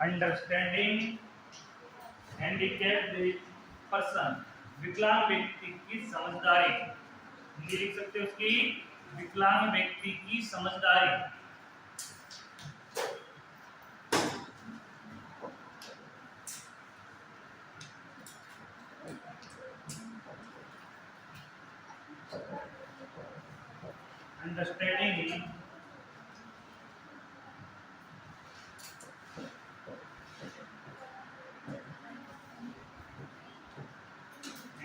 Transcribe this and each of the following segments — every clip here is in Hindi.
अंडरस्टैंडिंग हैंडीकैप्ड पर्सन, विकलांग व्यक्ति की समझदारी। हिंदी लिख सकते हो उसकी, विकलांग व्यक्ति की समझदारी। Understanding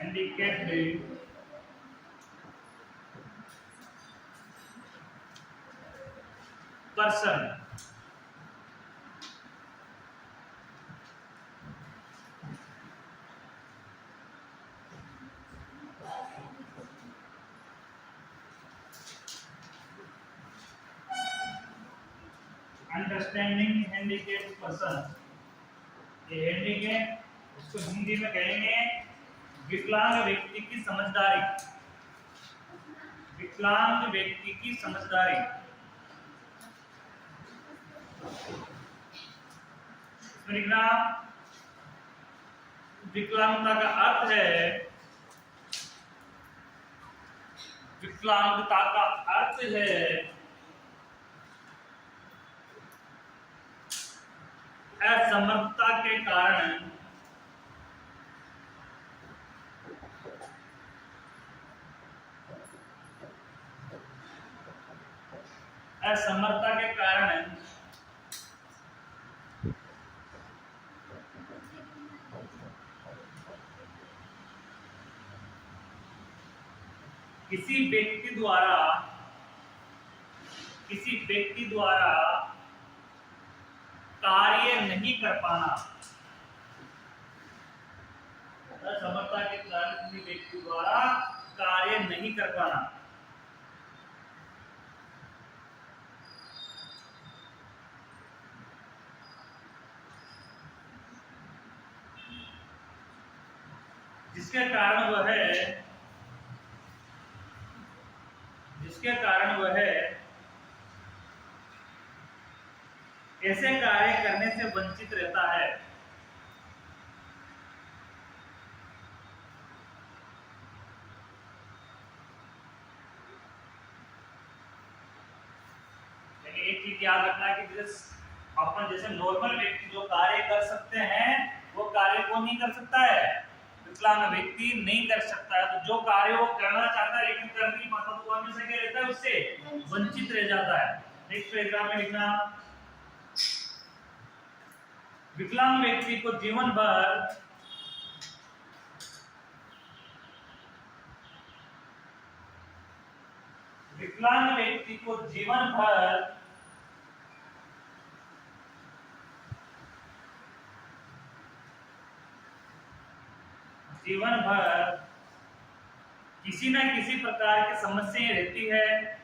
handicapped person, understanding handicapped person, ये हैंडीकैप उसको हिंदी में कहेंगे विकलांग व्यक्ति की समझदारी। विकलांग व्यक्ति की समझदारी। इसमें लिखना विकलांगता का अर्थ है, विकलांगता का अर्थ है असमर्थता के कारण असमर्थता के कारण किसी व्यक्ति द्वारा कार्य नहीं कर पाना। असमर्थता के कारण किसी व्यक्ति द्वारा कार्य नहीं कर पाना। जिसके कारण वह ऐसे कार्य करने से वंचित रहता है। लेकिन एक चीज याद रखना कि जैसे नॉर्मल व्यक्ति जो कार्य कर सकते हैं वो कार्य को नहीं कर सकता है, विकलांग व्यक्ति नहीं कर सकता है। तो जो कार्य वो करना चाहता है लेकिन कर नहीं पाता तो हमेशा क्या रहता है, उससे वंचित रह जाता है। नेक्स्ट पैराग्राफ में लिखना विकलांग व्यक्ति को जीवन भर विकलांग व्यक्ति को जीवन भर किसी न किसी प्रकार की समस्याएं रहती है।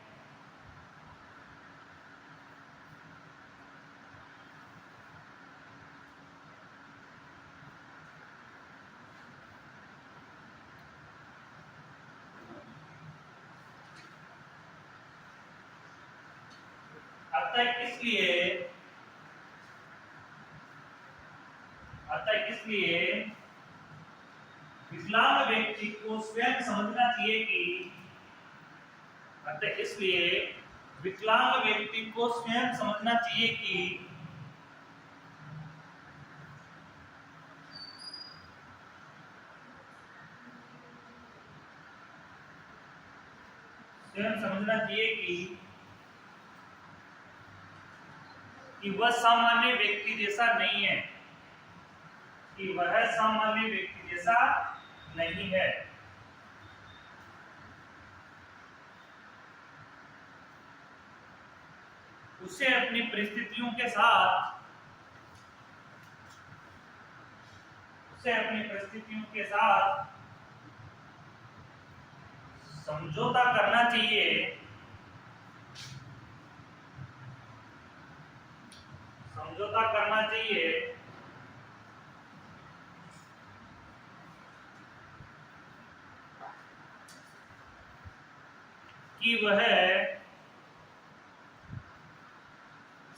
अतः इसलिए विकलांग व्यक्ति को स्वयं समझना चाहिए कि कि वह सामान्य व्यक्ति जैसा नहीं है, उसे अपनी परिस्थितियों के साथ समझौता करना चाहिए। कि वह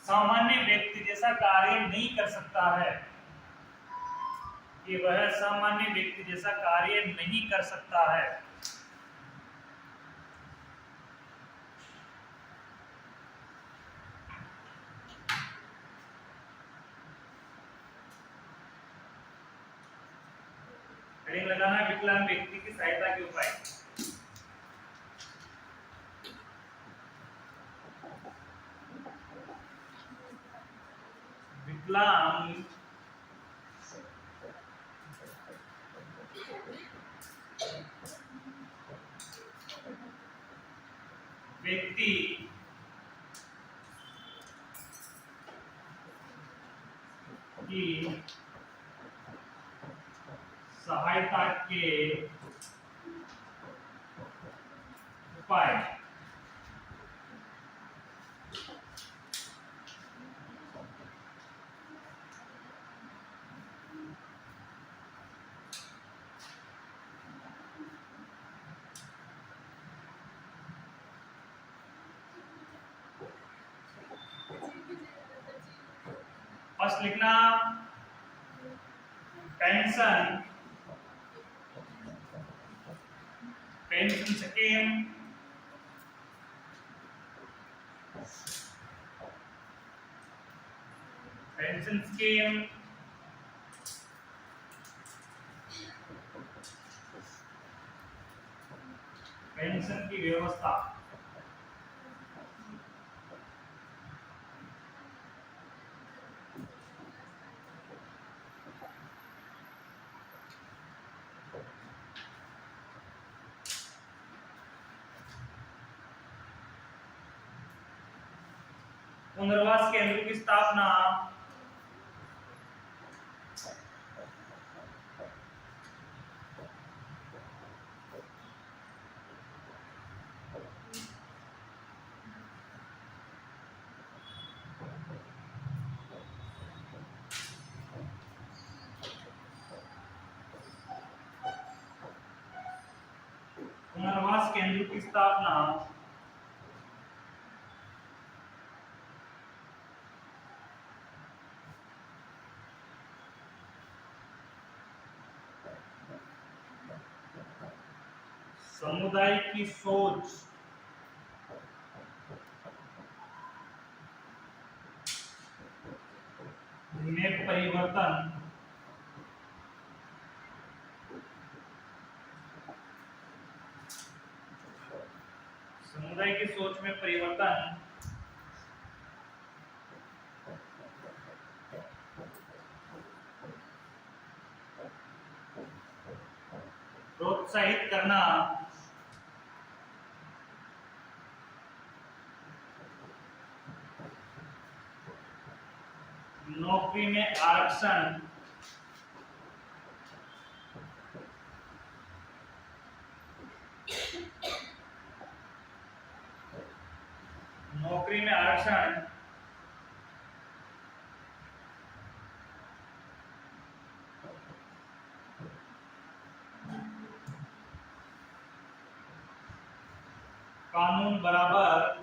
सामान्य व्यक्ति जैसा कार्य नहीं कर सकता है, कि वह सामान्य व्यक्ति जैसा कार्य नहीं कर सकता है। हेडिंग लगाना विकलांग व्यक्ति की सहायता के उपाय। विकलांग व्यक्ति की सहायता के उपाय। फर्स्ट लिखना pension, pension scheme, pension scheme, pension की व्यवस्था। पुनर्वास केंद्र की स्थापना, पुनर्वास केंद्र की स्थापना, समुदाय की सोच में परिवर्तन, समुदाय की सोच में परिवर्तन, प्रोत्साहित करना, नौकरी में आरक्षण, नौकरी में आरक्षण, कानून बराबर,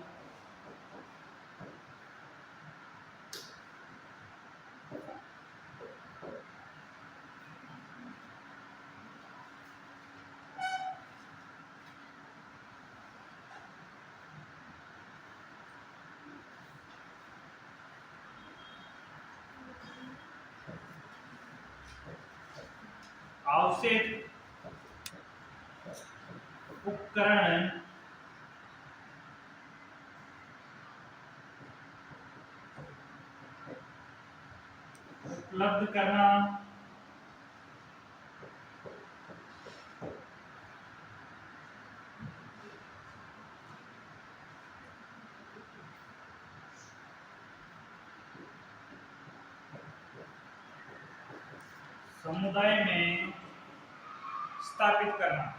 आवश्यक उपकरण उपलब्ध करना, समुदाय में स्थापित करना।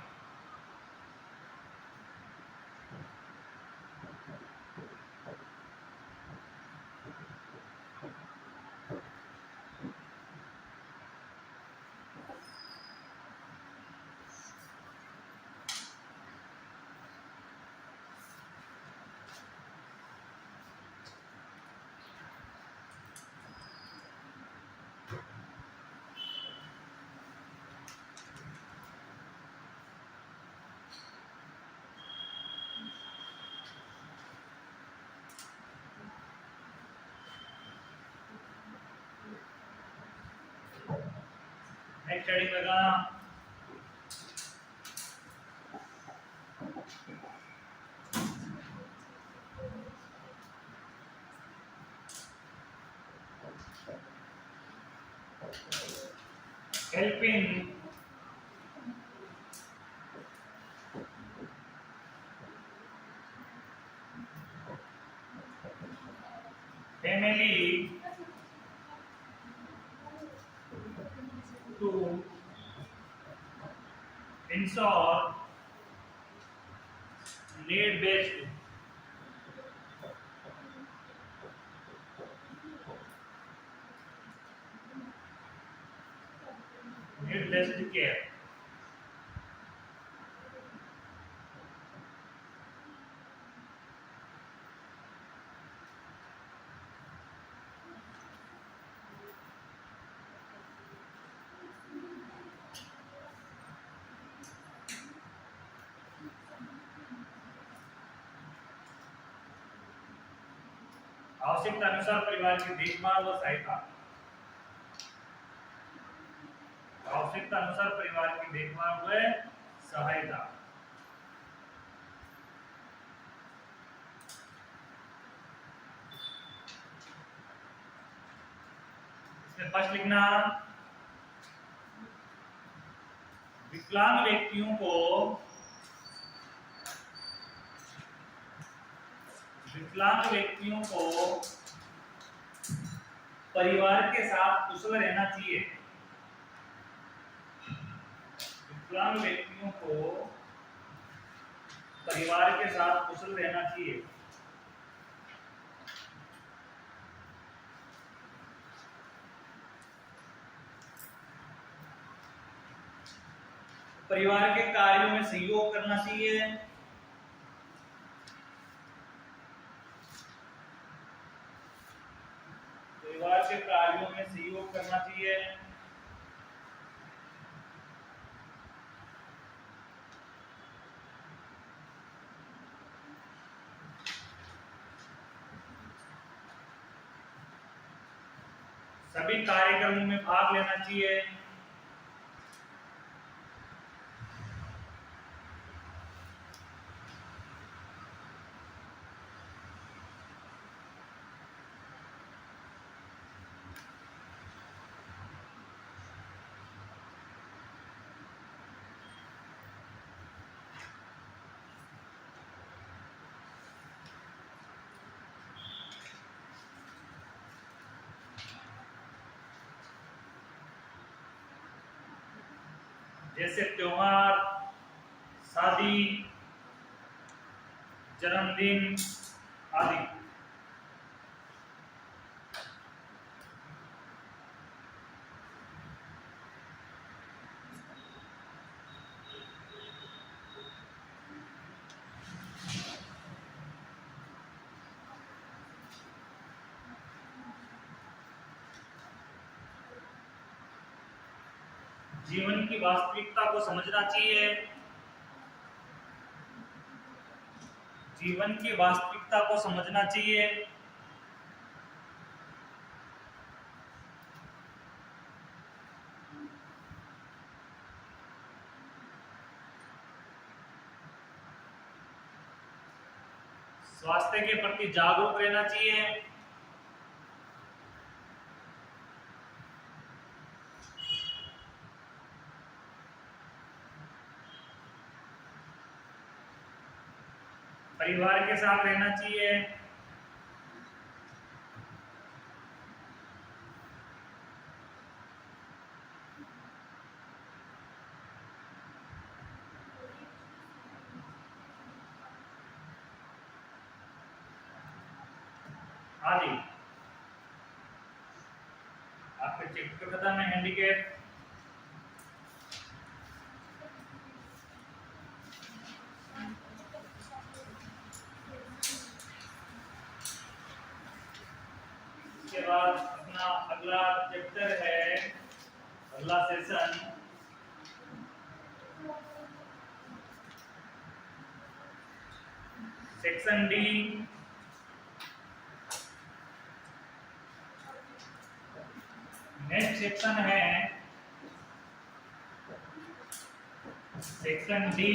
नेक्स्ट हेडिंग लगा helping family to ensure need-based care. आवश्यकता अनुसार परिवार की देखभाल व सहायता। आवश्यकता अनुसार परिवार की देखभाल व सहायता। इसमें फर्स्ट लिखना विकलांग व्यक्तियों को परिवार के साथ कुशल रहना चाहिए। विकलांग व्यक्तियों को परिवार के साथ कुशल रहना चाहिए। परिवार के कार्यों में सहयोग करना चाहिए। परिवार के कार्यों में सहयोग करना चाहिए। सभी कार्यक्रमों में भाग लेना चाहिए। जैसे त्योहार, शादी, जन्मदिन आदि। जीवन की वास्तविकता को समझना चाहिए। जीवन की वास्तविकता को समझना चाहिए। स्वास्थ्य के प्रति जागरूक रहना चाहिए। परिवार के साथ रहना चाहिए। आदि। आपके चैप्टर खत्म है हैंडीकैप। इसके बाद अपना अगला चैप्टर है, अगला session section D. Next section है सेक्शन डी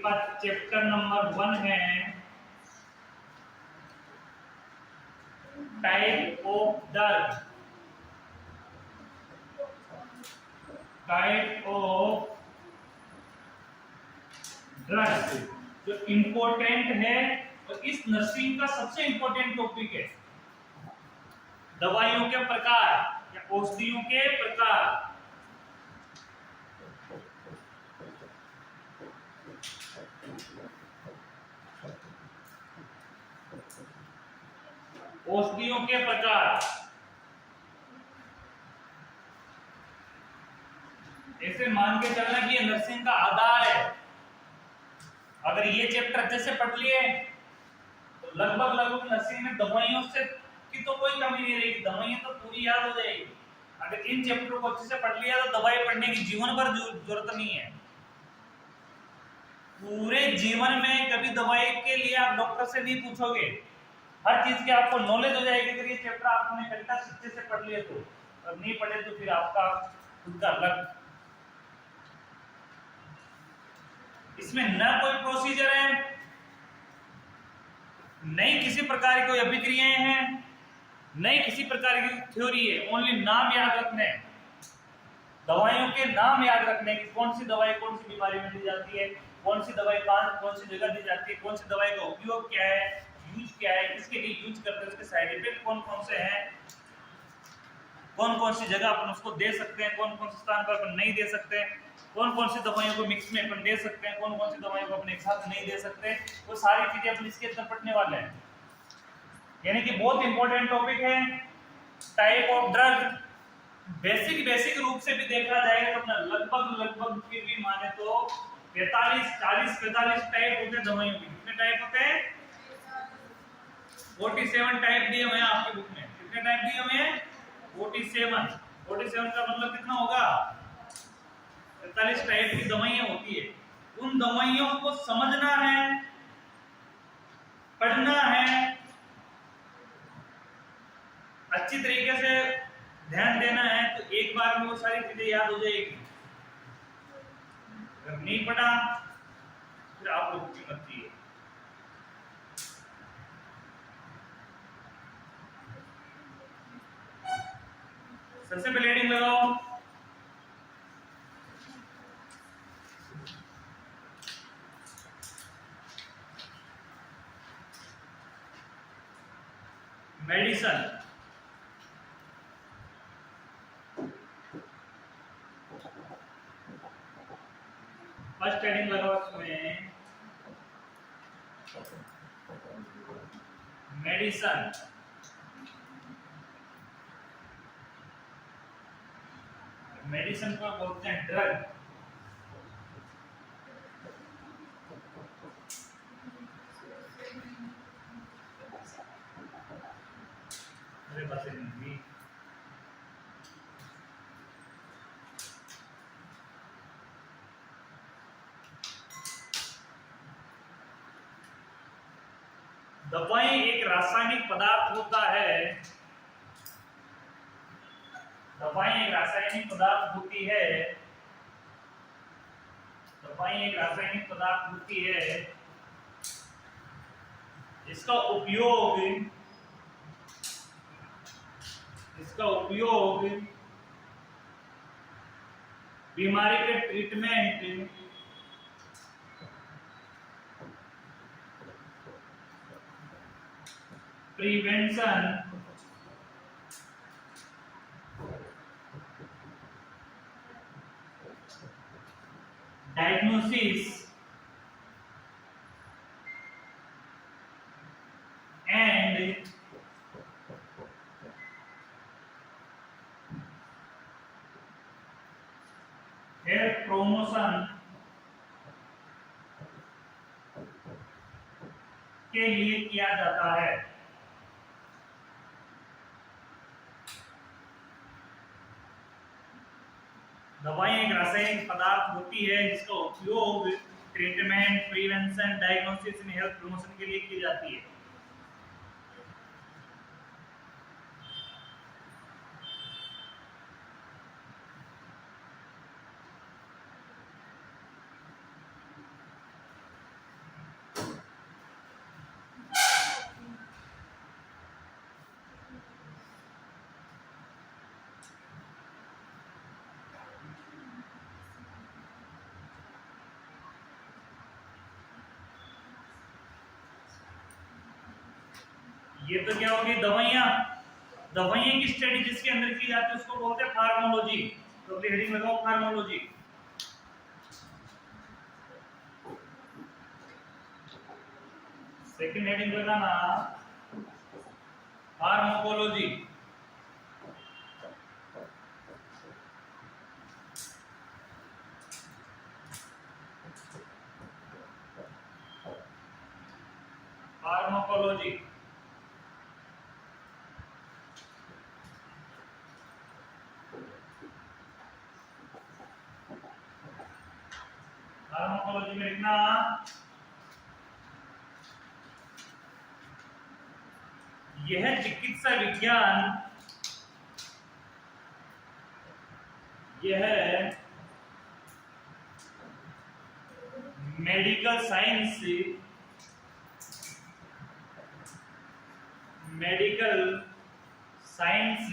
का चैप्टर नंबर 1 है type of drug. Type of drugs जो इंपॉर्टेंट है और इस नर्सिंग का सबसे इंपॉर्टेंट टॉपिक है। दवाइयों के प्रकार या औषधियों के प्रकार। औषधियों के प्रकार ऐसे मान के चलना कि ये नर्सिंग का आधार है। अगर ये चैप्टर अच्छे से पढ़ लिए तो लगभग नर्सिंग में दवाइयों से की तो कोई कमी नहीं रहेगी, दवाइयां तो पूरी याद हो जाएगी। अगर इन चैप्टर को अच्छे से पढ़ लिया तो दवाई पढ़ने की जीवन भर जरूरत नहीं है। पूरे जीवन में कभी दवाई के लिए आप डॉक्टर से नहीं पूछोगे, हर चीज की आपको नॉलेज हो जाएगी अगर ये चैप्टर आपने घंटा अच्छे से पढ़ लिए तो। और नहीं पढ़े तो फिर आपका खुद का अलग। इसमें न कोई प्रोसीजर है, नहीं किसी प्रकार की कोई अभिक्रियाएं हैं, नहीं किसी प्रकार की थ्योरी है। ओनली नाम याद रखने, दवाइयों के नाम याद रखने की कौन सी दवाई कौन सी बीमारी में दी जाती है, कौन सी दवाई कौन सी जगह दी जाती है, कौन सी दवाई का उपयोग क्या है, यूज क्या है, इसके लिए यूज करते हैं, उसके साइड इफेक्ट कौन कौन से हैं, कौन कौन सी जगह अपन उसको दे सकते हैं, कौन कौन से स्थान पर अपन नहीं दे सकते, कौन कौन सी दवाइयों को मिक्स में अपन दे सकते हैं, कौन कौन सी दवाइयों को अपन एक साथ नहीं दे सकते। वो सारी चीजें अपन इसके अंदर पढ़ने वाले हैं। यानी कि बहुत इंपॉर्टेंट टॉपिक है टाइप ऑफ ड्रग। बेसिक रूप से भी देखा जाए तो अपना लगभग फिर भी माने तो 45 टाइप होते हैं दवाइयों के। कितने टाइप होते हैं? 47 टाइप दिए हुए हैं आपकी बुक में। कितने टाइप दिए हुए हैं? 47 का मतलब कितना होगा? 45 टाइप की दवाइयां होती है। उन दवाइयों को समझना है, पढ़ना है, अच्छी तरीके से ध्यान देना है तो एक बार में वो सारी चीजें याद हो जाएगी। अगर नहीं पढ़ा फिर आप लोगों की मर्जी है। सबसे पहले हेडिंग लगाओ मेडिसन। फर्स्ट हेडिंग लगाओ इसमें मेडिसन। मेडिसन को बोलते हैं ड्रग। मेरे पास नहीं। दवाई एक रासायनिक पदार्थ होता है। दवाई एक रासायनिक पदार्थ होती है। दवाई एक रासायनिक पदार्थ होती है इसका उपयोग बीमारी के treatment, prevention, diagnosis and health promotion के लिए किया जाता है। दवाई एक रासायनिक पदार्थ होती है जिसका उपयोग treatment, prevention, diagnosis and health promotion के लिए की जाती है। ये तो क्या होगी, दवाइयां। दवाइयां की स्टडी जिसके अंदर की जाती है उसको बोलते हैं फार्मोलॉजी। तो अपनी हेडिंग लगाओ फार्मोलॉजी। सेकंड हेडिंग लगाना फार्माकोलॉजी। फार्माकोलॉजी फार्माकोलॉजी में लिखना यह चिकित्सा विज्ञान, यह मेडिकल साइंस, मेडिकल साइंस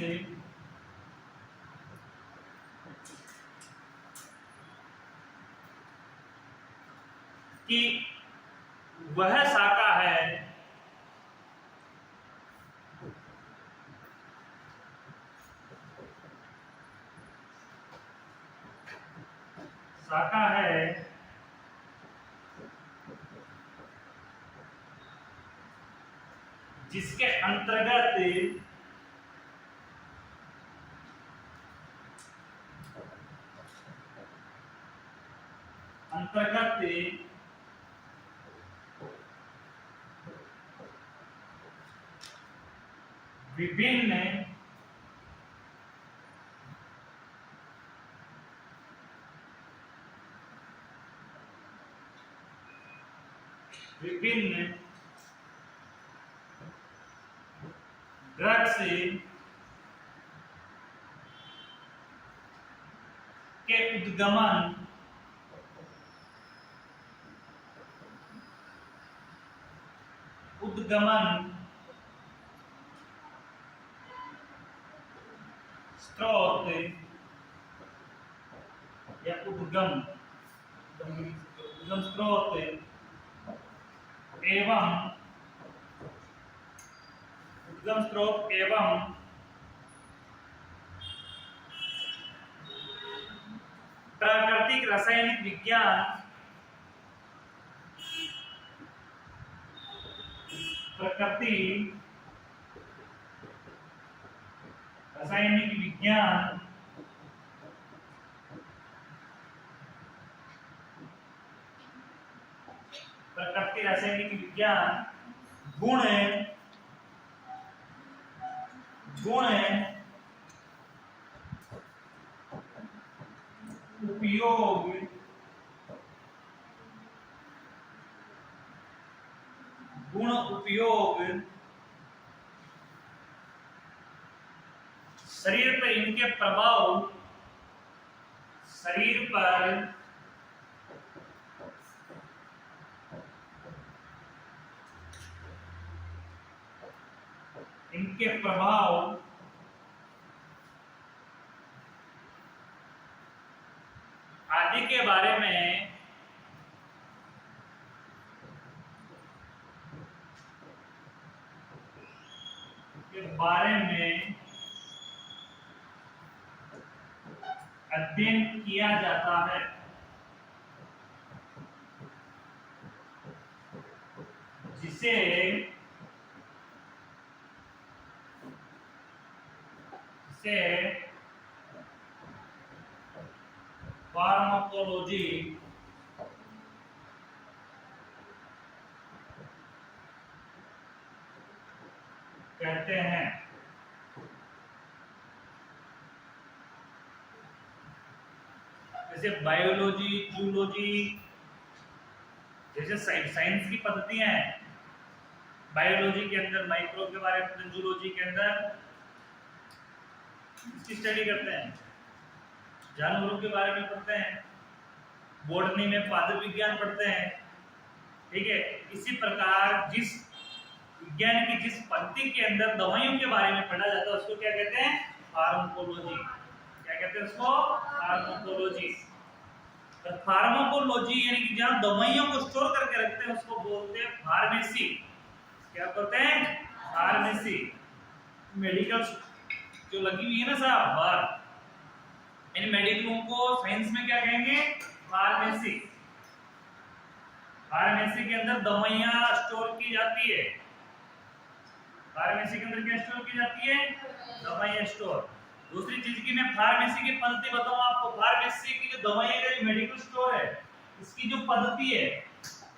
की वह शाखा है जिसके अंतर्गत विभिन्न ड्रग्स के उद्गमन स्रोत या उद्गम स्रोत एवं प्राकृतिक रासायनिक विज्ञान, प्रकृति रासायनिक विज्ञान गुण उपयोग शरीर पर इनके प्रभाव, शरीर पर इनके प्रभाव आदि के बारे में अध्ययन किया जाता है। जिसे फार्माकोलॉजी कहते हैं। जैसे बायोलॉजी, जूलॉजी जैसे साइंस की पद्धतियां हैं। बायोलॉजी के अंदर माइक्रोब के बारे में, जूलॉजी के अंदर इसकी स्टडी करते हैं, जानवरों के बारे में पढ़ते हैं, बॉटनी में पादप विज्ञान पढ़ते हैं। ठीक है, इसी प्रकार जिस विज्ञान की जिस पद्धति के अंदर दवाइयों के बारे में पढ़ा जाता है उसको क्या कहते हैं? फार्माकोलॉजी। क्या कहते हैं उसको? फार्माकोलॉजी। तो फार्माकोलॉजी यानी कि जहां दवाइयों को स्टोर करके रखते हैं उसको बोलते हैं फार्मेसी। क्या बोलते हैं? फार्मेसी। फार्मेसी मेडिकल जो लगी हुई है ना साहब बाहर, इन मेडिकलों को साइंस में क्या कहेंगे? फार्मेसी। फार्मेसी के अंदर दवाइयां स्टोर की जाती है। फार्मेसी के अंदर क्या स्टोर की जाती है? दवाइयां स्टोर। दूसरी चीज की मैं फार्मेसी की पद्धति बताऊं आपको। फार्मेसी की जो दवाइयां का जो मेडिकल स्टोर है, इसकी जो पद्धति है,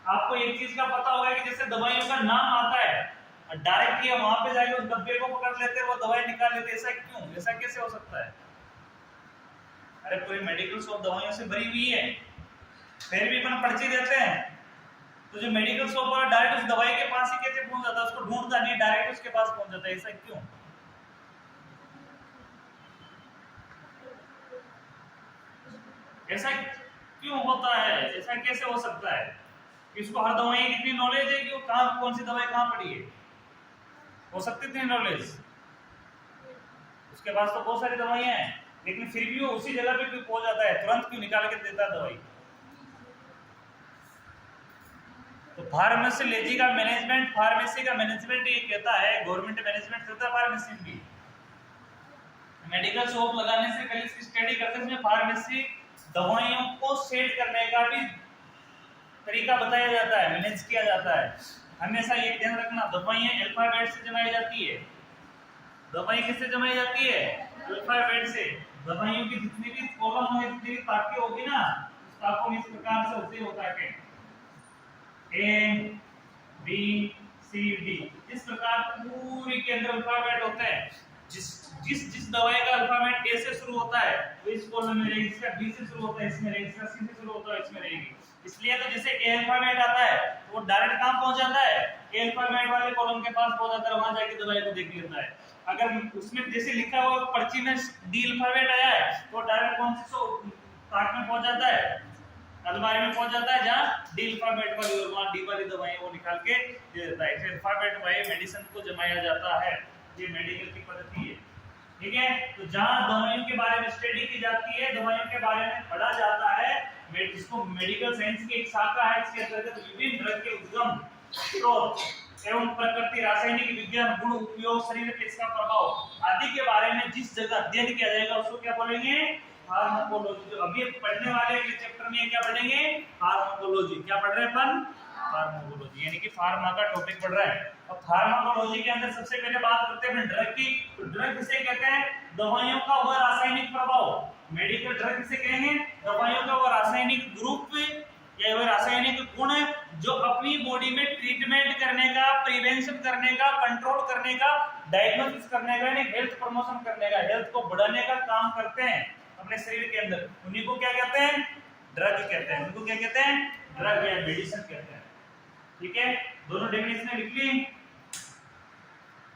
आपको एक चीज का पता होगा कि जैसे दवाइयों का नाम आता है, डायरेक्टली हम वहां पे जाके उस डब्बे को पकड़ लेते हैं, वो दवाई निकाल लेते हैं। ऐसा क्यों? ऐसा कैसे हो सकता है? अरे पूरी मेडिकल शॉप दवाइयों से भरी हुई है, फिर भी अपन पर्ची देते हैं। तो जो मेडिकल शॉप वाला डायरेक्ट उस दवाई के पास ही कैसे पहुंच जाता है? उसको ढूंढता नहीं, डायरेक्ट उसके पास पहुंच जाता है। ऐसा क्यों? ऐसा क्यों होता है? ऐसा कैसे हो सकता है? इसको हर दवाई की इतनी नॉलेज है कि वो कहां कौन सी दवाई कहां पड़ी है, हो सकती इतनी नॉलेज उसके पास? तो बहुत सारी दवाइयां हैं, लेकिन फिर भी वो उसी जगह पे क्यों पहुंच जाता है? तुरंत क्यों निकाल के देता है दवाई? तो फार्मेसी का मैनेजमेंट, फार्मेसी का मैनेजमेंट ये कहता है, गवर्नमेंट मैनेजमेंट करता है फार्मेसी भी। मेडिकल शॉप लगाने से पहले इसकी स्टडी करते हैं, फार्मेसी दवाइयों को सेट करने का भी तरीका बताया जाता है, मैनेज किया जाता है। हमेशा ये ध्यान रखना, दवाइयां अल्फाबेट से जमाई जाती है। दवाई किससे जमाई जाती है? अल्फाबेट से। दवाइयों की जितनी भी कॉलम होगी, जितनी भी ताकें होगी ना, उस ताकों में इस प्रकार से होते होता है A B C D, इस प्रकार पूरी के अंदर अल्फाबेट होते हैं। जिस दवाई का अल्फाबेट A से शुरू होता है वो इस कॉलम में रहेगी, इसका B से शुरू होता है इसमें रहेगी, इसका C से शुरू होता है इसमें रहेगी। इसलिए तो जैसे A अल्फाबेट आता है तो वो डायरेक्ट कहां पहुंच जाता है? A अल्फाबेट वाले कॉलम के पास पहुंच जाता है, वहां जाके दवाई को देख लेता है। अगर उसमें जैसे लिखा हुआ पर्ची में D अल्फाबेट आया है तो डायरेक्ट कौन सी ताक में पहुंच जाता है? अलमारी में पहुंच जाता है जहां डी अल्फाबेट वाली, और वहां डी वाली दवाई वो निकाल के दे देता है। इसे अल्फाबेट वाइज मेडिसिन को जमाया जाता है। ये मेडिकल की पद्धति है, ठीक है। तो जहां दवाइयों के बारे में स्टडी की जाती है, दवाइयों के बारे में पढ़ा जाता है, जिसको मेडिकल साइंस की एक शाखा है, इसके अंतर्गत विभिन्न ड्रग के उद्गम, स्रोत एवं प्रकृति, रासायनिक विज्ञान, गुण, उपयोग, शरीर पे इसका प्रभाव आदि के बारे में जिस जगह अध्ययन किया जाएगा उसको क्या बोलेंगे? फार्माकोलॉजी। जो अभी पढ़ने वाले चैप्टर में क्या पढ़ेंगे? फार्माकोलॉजी। क्या पढ़ रहे हैं अपन? फार्माकोलॉजी, यानी कि फार्मा का टॉपिक पढ़ रहे हैं। और फार्माकोलॉजी के अंदर सबसे पहले बात करते हैं ड्रग की। तो ड्रग किसे कहते हैं? दवाइयों का वह रासायनिक प्रभाव। मेडिकल ड्रग किसे कहेंगे? दवाइयों का वह रासायनिक ग्रुप या वह रासायनिक गुण जो अपनी बॉडी में ट्रीटमेंट करने का, प्रिवेंशन करने का, कंट्रोल करने का, डायग्नोसिस करने का, यानी हेल्थ प्रमोशन करने का, हेल्थ को बढ़ाने का काम करते हैं अपने शरीर के अंदर, उन्हीं को क्या कहते हैं? ड्रग कहते हैं। उनको क्या कहते हैं? ड्रग या मेडिसिन कहते हैं। ठीक है, दोनों डेफिनेशन लिख ली?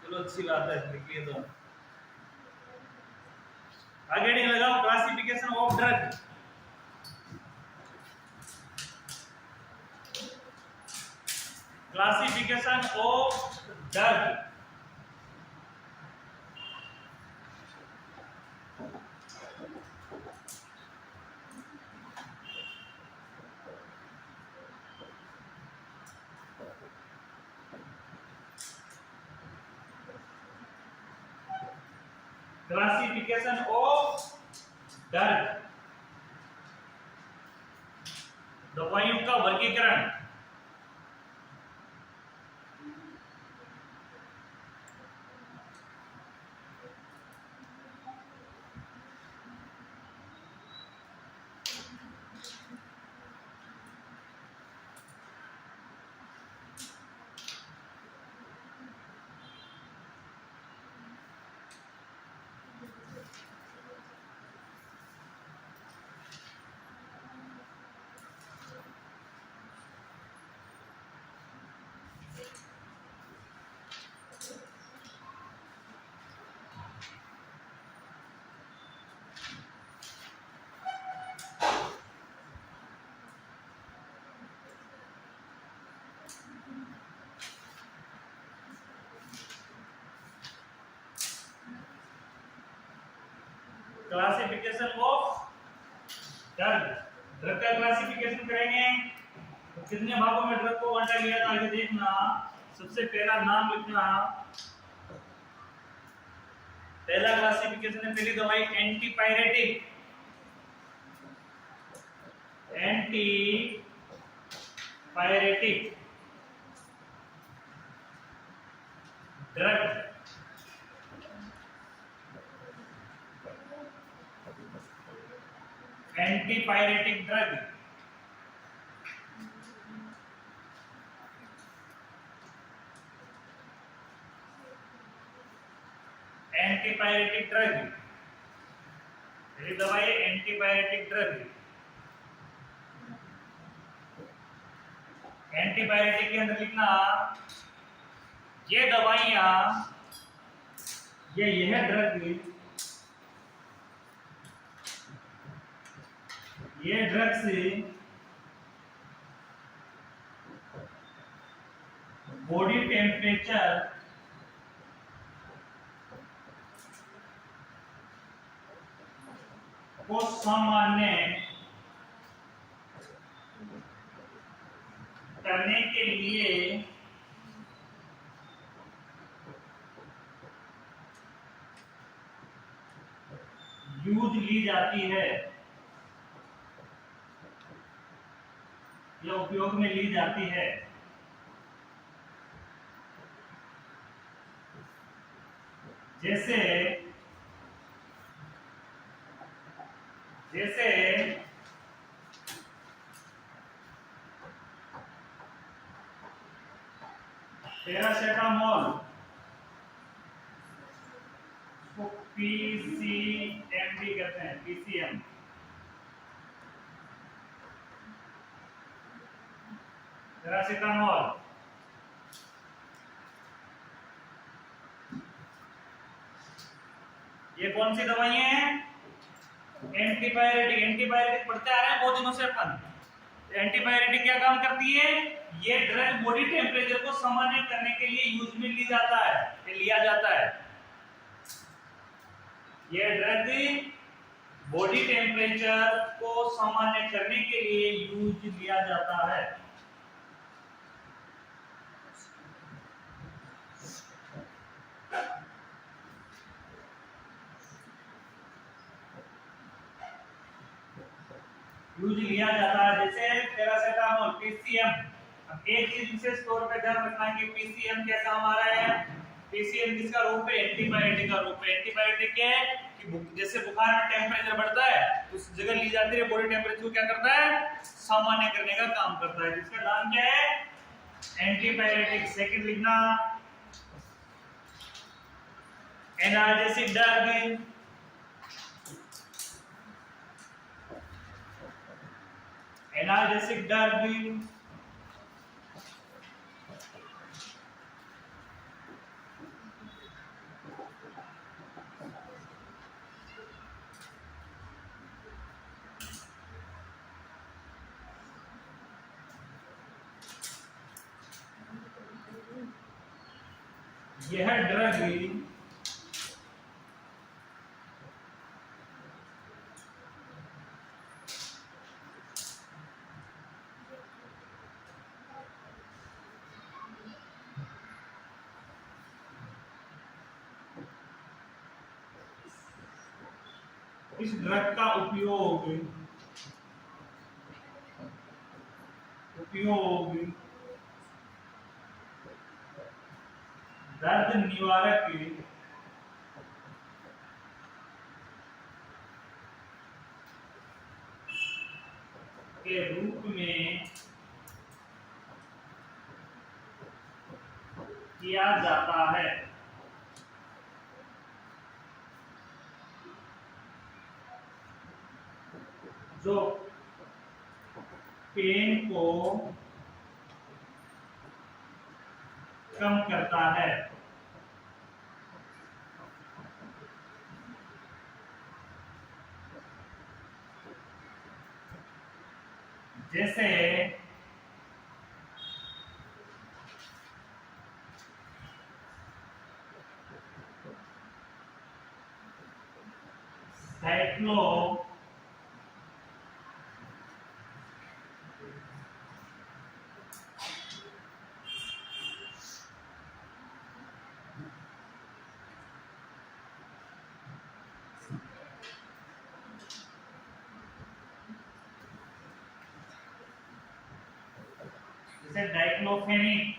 चलो अच्छी बात है, लिख लिए दोनों। आगे हेडिंग लगाओ, classification of drug. Classification of drug. Classification of drug, दवाइयों का वर्गीकरण। क्लासिफिकेशन ऑफ ड्रग, ड्रग का क्लासिफिकेशन करेंगे तो कितने भागों में ड्रग को बांटा गया था आगे देखना। सबसे पहला नाम लिखना, पहला क्लासिफिकेशन है पहली दवाई antipyretic, antipyretic drug, antipyretic drug, antipyretic drug, पहली दवाई एंटीपायरेटिक ड्रग। एंटीबायोटिक के अंदर लिखना ये दवाइयां, यह ड्रग, ये ड्रग्स बॉडी टेम्परेचर को सामान्य करने के लिए यूज ली जाती है या उपयोग में ली जाती है। जैसे जैसे पैरासेटामोल, उसको पीसीएम भी कहते हैं, पीसीएम। पैरासेटामोल ये कौन सी दवाई है? एंटीबायोटिक। एंटीबायोटिक पढ़ते आ रहे हैं बहुत दिनों से अपन। एंटीबायोटिक क्या काम करती है? ये ड्रग बॉडी टेम्परेचर को सामान्य करने के लिए यूज में ली जाता है, लिया जाता है। ये ड्रग बॉडी टेम्परेचर को सामान्य करने के लिए यूज लिया जाता है। यूज लिया जाता है। जैसे पैरासेटामोल, पीसीएम। अब एक चीज विशेष तौर पे ध्यान रखना है कि पीसीएम क्या काम आ रहा है? पीसीएम किसका रूप है? एंटीबायोटिक का रूप है। एंटीबायोटिक क्या है कि जैसे बुखार में टेम्परेचर बढ़ता है तो उस जगह ली जाती है, बॉडी टेम्परेचर को क्या करता है? सामान्य करने का काम करता है, जिसका नाम क्या है? एंटीबायोटिक। सेकंड लिखना एनाल्जेसिक ड्रग, एनाल्जेसिक ड्रग यह ड्रग इस ड्रग का उपयोग दर्द निवारक के रूप में किया जाता है। जो पेन को कम करता है। जैसे साइक्लो जैसे diclofenac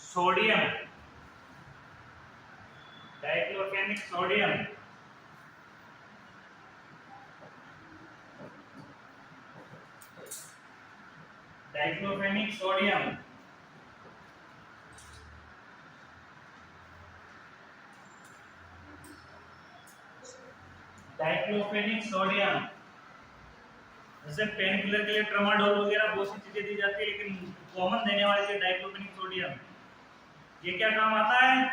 sodium, diclofenac sodium, diclofenac sodium, diclofenac sodium, जैसे पेन किलर के लिए ट्रामाडोल वगैरह बहुत सी चीजें दी जाती है, लेकिन कॉमन देने वाली है डाइक्लोफेनिक सोडियम। ये क्या काम आता है?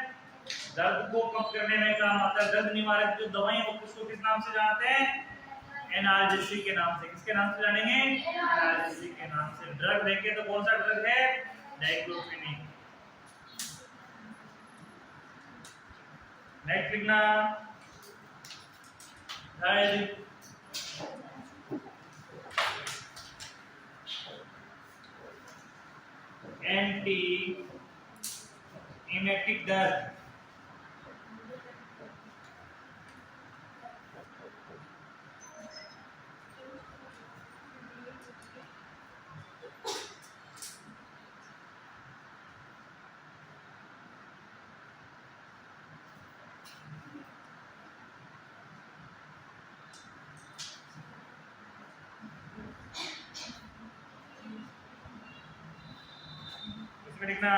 दर्द को कम करने में काम आता है। दर्द निवारक जो दवाएं हैं उसको किस नाम से जानते हैं? एनाल्जेसिक के नाम से। किसके नाम से जानेंगे? एनाल्जेसिक के नाम से। ड्रग देखें तो कौन सा ड्रग है? डाइक्लोफेनिक। नेक्स्ट लिखना एंटी इमेटिक ड्रग, इसमें लिखना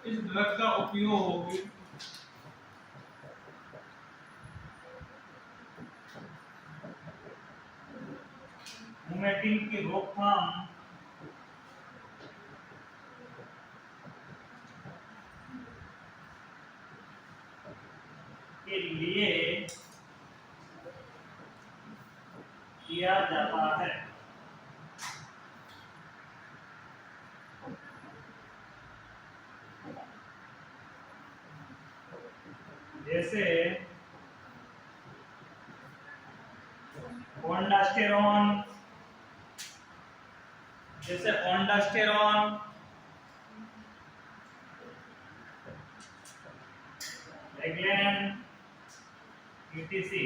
इस ड्रग का उपयोग वोमिटिंग की रोकथाम के लिए किया जाता है। जैसे ओंडास्टेरॉन, जैसे ओंडास्टेरॉन, रेगुलेन, यूटीसी।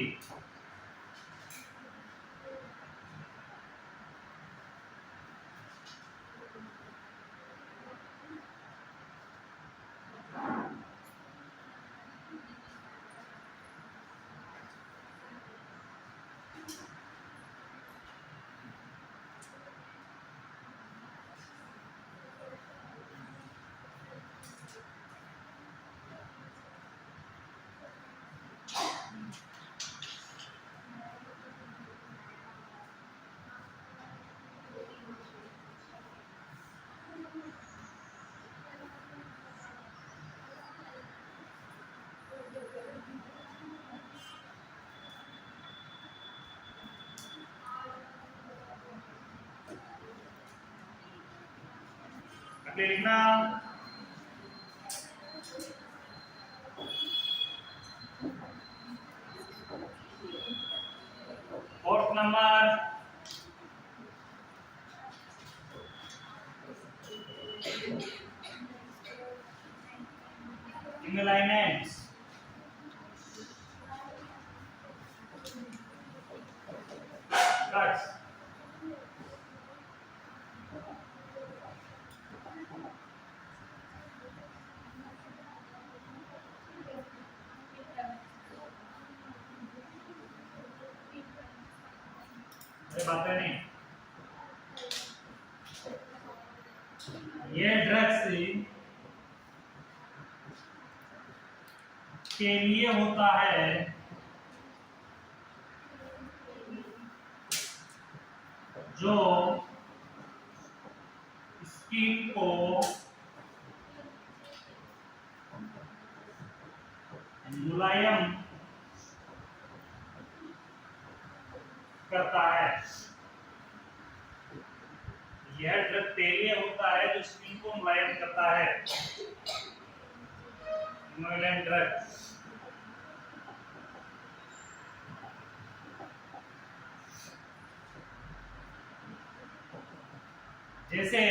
अगले लिखना फोर्थ नंबर इम्यूलाइनेंट्स, ड्रग्स। अरे बात है नहीं, ये ड्रग्स के लिए होता है जो स्किन को मुलायम करता है। यह ड्रग तेलीय होता है जो स्किन को मुलायम करता है। इम्यूलेंट ड्रग। जैसे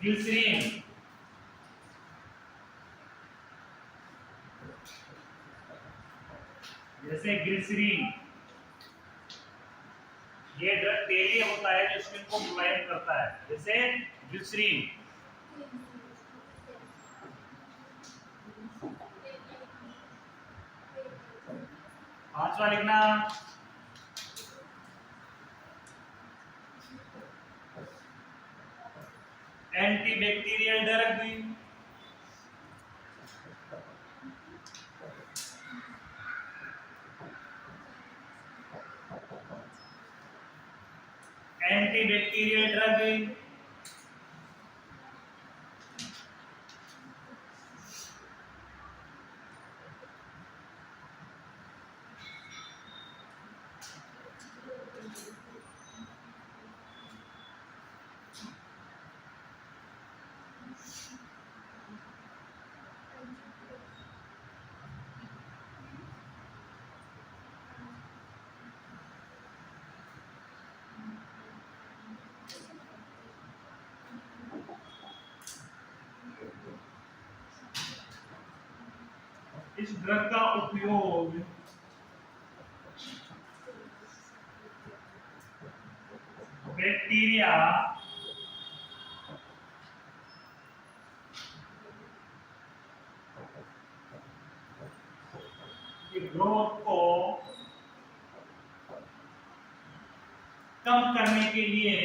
ग्लिसरीन, जैसे ग्लिसरीन, ये ड्रग तेलीय होता है जो स्किन को मुलायम करता है, जैसे ग्लिसरीन। पांचवा लिखना एंटीबैक्टीरियल ड्रग, एंटीबैक्टीरियल ड्रग, इस ड्रग का उपयोग बैक्टीरिया की ग्रोथ को कम करने के लिए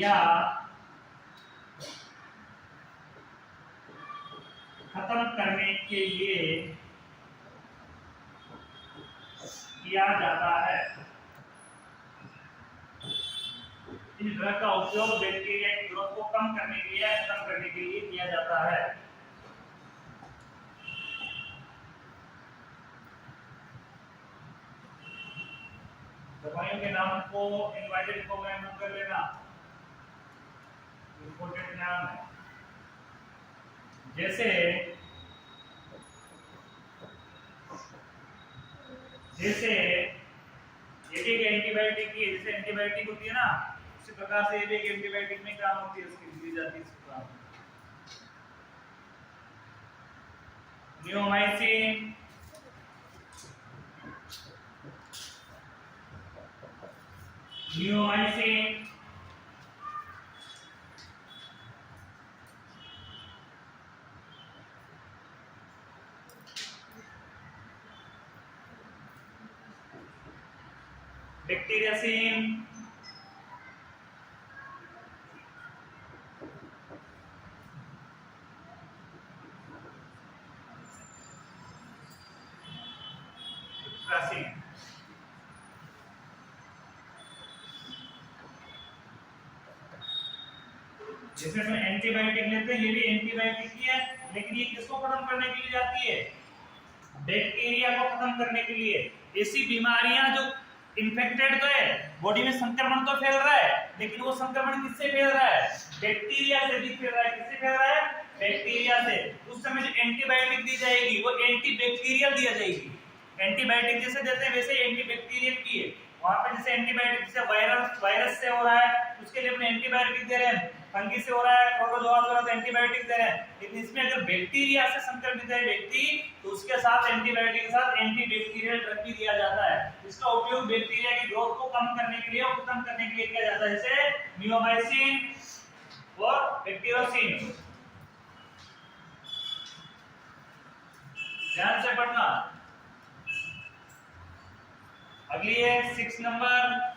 या खत्म करने के लिए किया जाता है। इस ड्रग का उपयोग बैक्टीरिया की ग्रोथ को कम करने के लिए या खत्म करने के लिए किया जाता है। दवाइयों के नाम को इनवर्टेड कॉमा में कर लेना, इंपॉर्टेंट नाम है। जैसे जैसे एक एंटीबायोटिक की जैसे एंटीबायोटिक होती है ना, उसी प्रकार से एक एंटीबायोटिक में काम होती है, उसकी दी जाती है इसको नियोमाइसिन, नियोमाइसिन, बैक्टीरियासिन, ट्रासिन। जैसे हम एंटीबायोटिक लेते हैं, ये भी एंटीबायोटिक ही है, लेकिन ये किसको खत्म करने के लिए जाती है? बैक्टीरिया को खत्म करने के लिए। ऐसी बीमारियां जो इन्फेक्टेड तो है, बॉडी में संक्रमण तो फैल रहा है, लेकिन वो संक्रमण किससे फैल रहा है? बैक्टीरिया से भी फैल रहा है। किससे फैल रहा है? बैक्टीरिया से। उस समय जो एंटीबायोटिक दी जाएगी वो एंटीबैक्टीरियल दी जाएगी। एंटीबायोटिक जैसे देते हैं वैसे एंटीबैक्टीरियल की है। वहां पे जैसे एंटीबायोटिक जैसे वायरस से हो रहा है, उसके लिए अपने एंटीबायोटिक दे रहे हैं, फंगी से हो रहा है, प्रोटोजोआ से हो रहा है, एंटीबायोटिक दे रहे हैं। लेकिन इसमें अगर बैक्टीरिया से संक्रमित है व्यक्ति, तो उसके साथ एंटीबायोटिक के साथ एंटीबैक्टीरियल ड्रग भी दिया जाता है। इसका उपयोग बैक्टीरिया की ग्रोथ को कम करने के लिए और खत्म करने के लिए किया जाता है, जैसे नियोमाइसिन और बैक्टीरियोसिन। ध्यान से पढ़ना। अगली है 6 नंबर,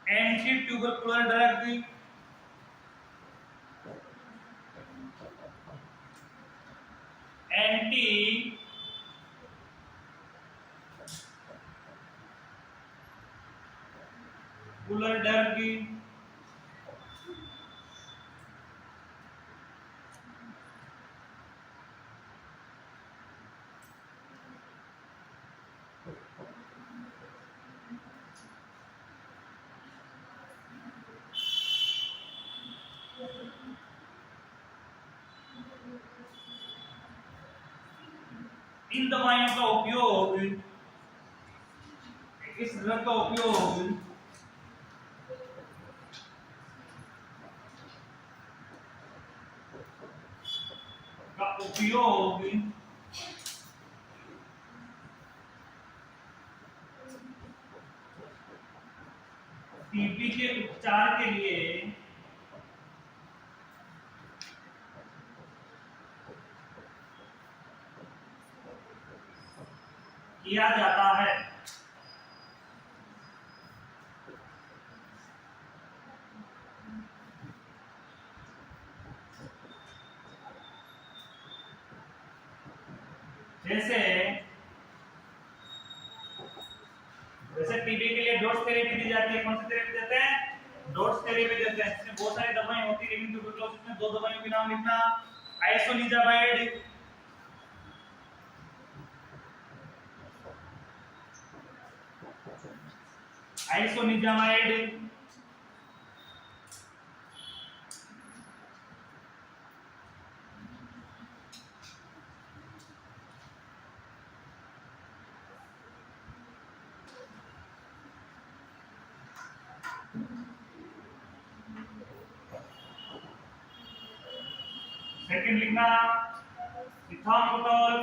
एंटी ट्यूबरकुलर ड्रग, एंटी कुलर ड्रग, इन दवाइयों का उपयोग, इस ड्रग का उपयोग टीबी के उपचार के लिए किया जाता है। जैसे टीबी के लिए डोज थेरेपी दी जाती है। कौन सी थेरेपी देते हैं? डोज थेरेपी देते हैं। इसमें बहुत सारी दवाएं होती है, लेकिन ट्यूबरकुलोसिस में 2 दवाइयों के नाम लिखना। आइसोनिजामाइड, आइसोनिजामाइड सेकंड लिखना इथामोटोल,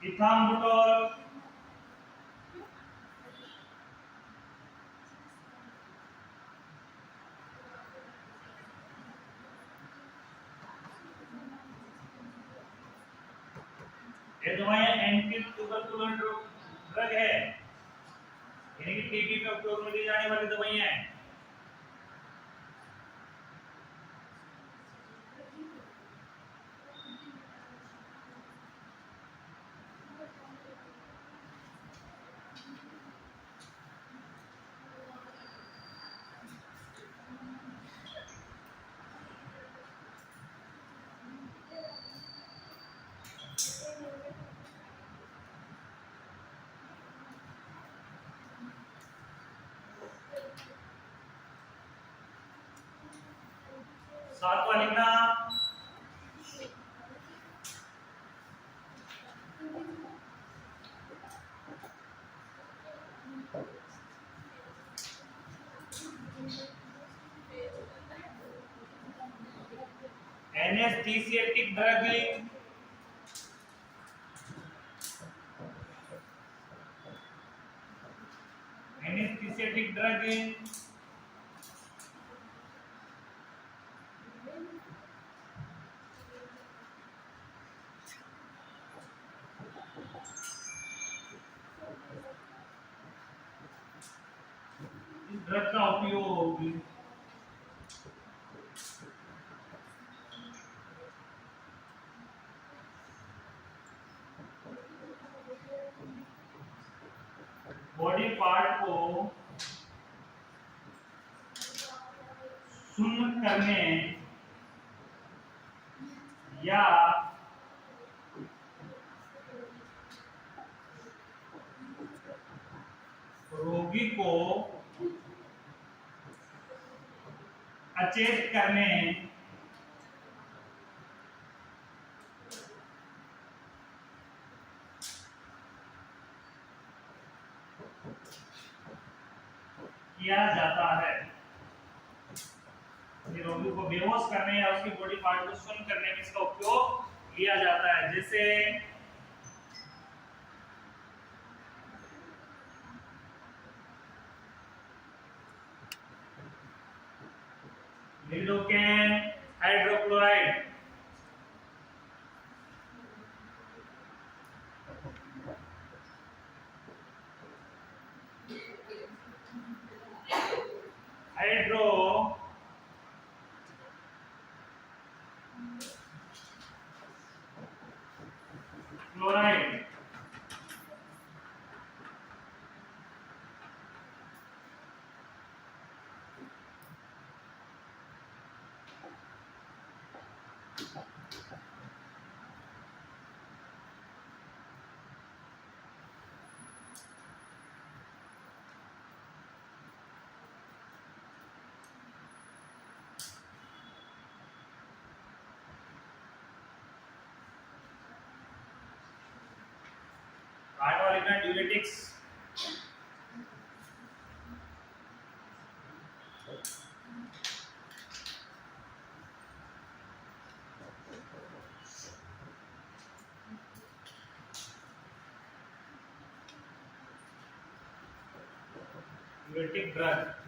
इथामोटोल, ये दवाएं एंटी ट्यूबरकुलर ड्रग है, यानी कि टीबी में उपयोग में ली जाने वाली दवाइयां हैं। सातवां लिखना एनेस्थीसिएटिक ड्रग, एनेस्थीसिएटिक ड्रग ड्रग का उपयोग बॉडी पार्ट को शून्य करने या रोगी को अचेत करने किया जाता है। रोगी को बेहोश करने या उसकी बॉडी पार्ट को शून्य करने में इसका उपयोग लिया जाता है। जैसे लिडोकैन हाइड्रोक्लोराइड, हाइड्रो क्लोराइड, क्या लिखना है, ड्यूरेटिक्स। Diuretic drug.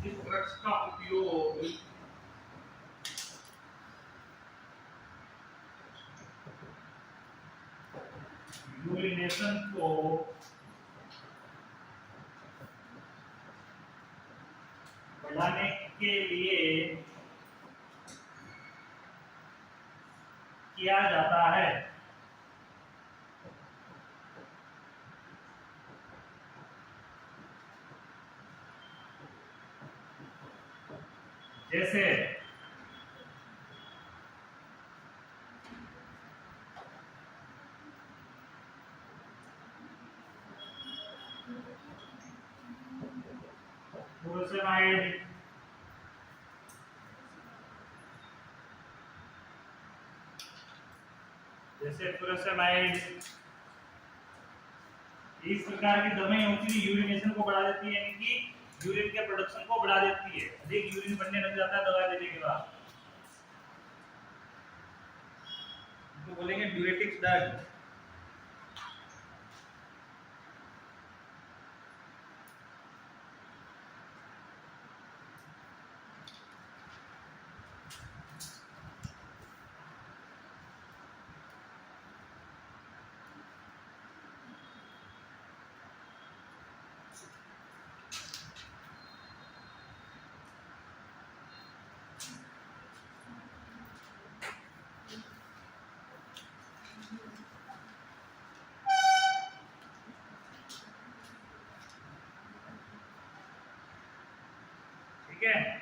इस ड्रग्स का उपयोग यूरिनेशन को बढ़ाने के लिए किया जाता है। जैसे फुरोसेमाइड, इस प्रकार की दवाएं होती है, यूरिनेशन को बढ़ा देती है, यानी कि यूरिन के प्रोडक्शन को बढ़ा देती है। अधिक यूरिन बनने लग जाता है दवा देने के बाद, तो बोलेंगे ड्यूरेटिक्स ड्रग। ठीक है।